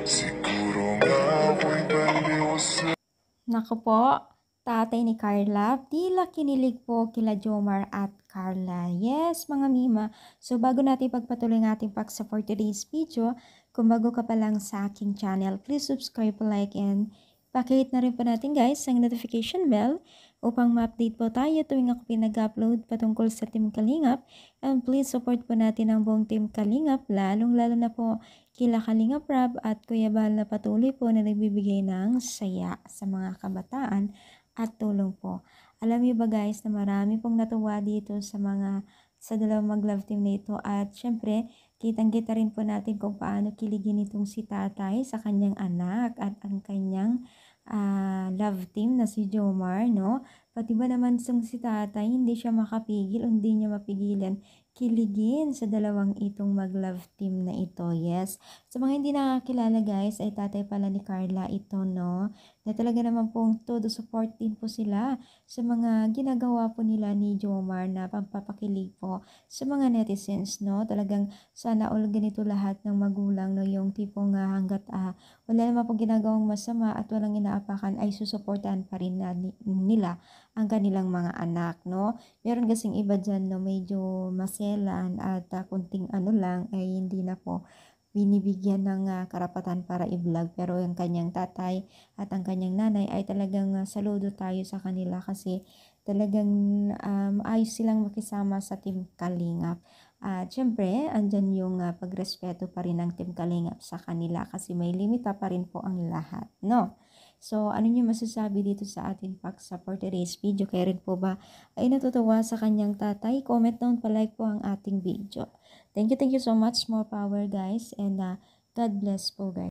Siguro nga ako'y baliw sa... Naku po, tatay ni Carla, tila kinilig po kila Jomar at Carla. Yes, mga mima. So, bago natin pagpatuloy ng ating paksa for today's video, kung bago ka pa lang sa aking channel, please subscribe, like, and pakihit na rin po natin guys ang notification bell upang ma-update po tayo tuwing ako pinag-upload patungkol sa Team Kalingap. And please support po natin ang buong Team Kalingap, lalong-lalo na po kila Kalingap Rab at Kuya Bal na patuloy po na nagbibigay ng saya sa mga kabataan at tulong po. Alam niyo ba guys na marami pong natuwa dito sa dalawang mag-love team na ito at syempre kitang-kita rin po natin kung paano kiligin itong si tatay sa kanyang anak at ang kanyang love team na si Jomar, no? Pati ba naman si tatay, hindi siya makapigil, hindi niya mapigilan kiligin sa dalawang itong mag-love team na ito. Yes. Sa mga hindi nakakilala guys, ay tatay pala ni Carla ito, no? Na talaga naman pong todo support din po sila sa mga ginagawa po nila ni Jomar na pampapakilig po sa mga netizens, no? Talagang sana all ganito lahat ng magulang, no? Yung tipong hanggat wala naman pong ginagawang masama at walang inaapakan ay susuportahan pa rin nila ang kanilang mga anak, no? Meron kasing iba dyan, no, medyo maselan at kunting ano lang ay hindi na po binibigyan ng karapatan para i-vlog. Pero yung kanyang tatay at ang kanyang nanay ay talagang saludo tayo sa kanila kasi talagang ayos silang makisama sa Team Kalingap. At syempre, andyan yung pagrespeto pa rin ng Team Kalingap sa kanila kasi may limita pa rin po ang lahat, no? So, ano nyo masasabi dito sa ating paksa for today's video? Kaya rin po ba ay natutuwa sa kanyang tatay? Comment down pa, like po ang ating video. Thank you so much. More power guys, and God bless po guys.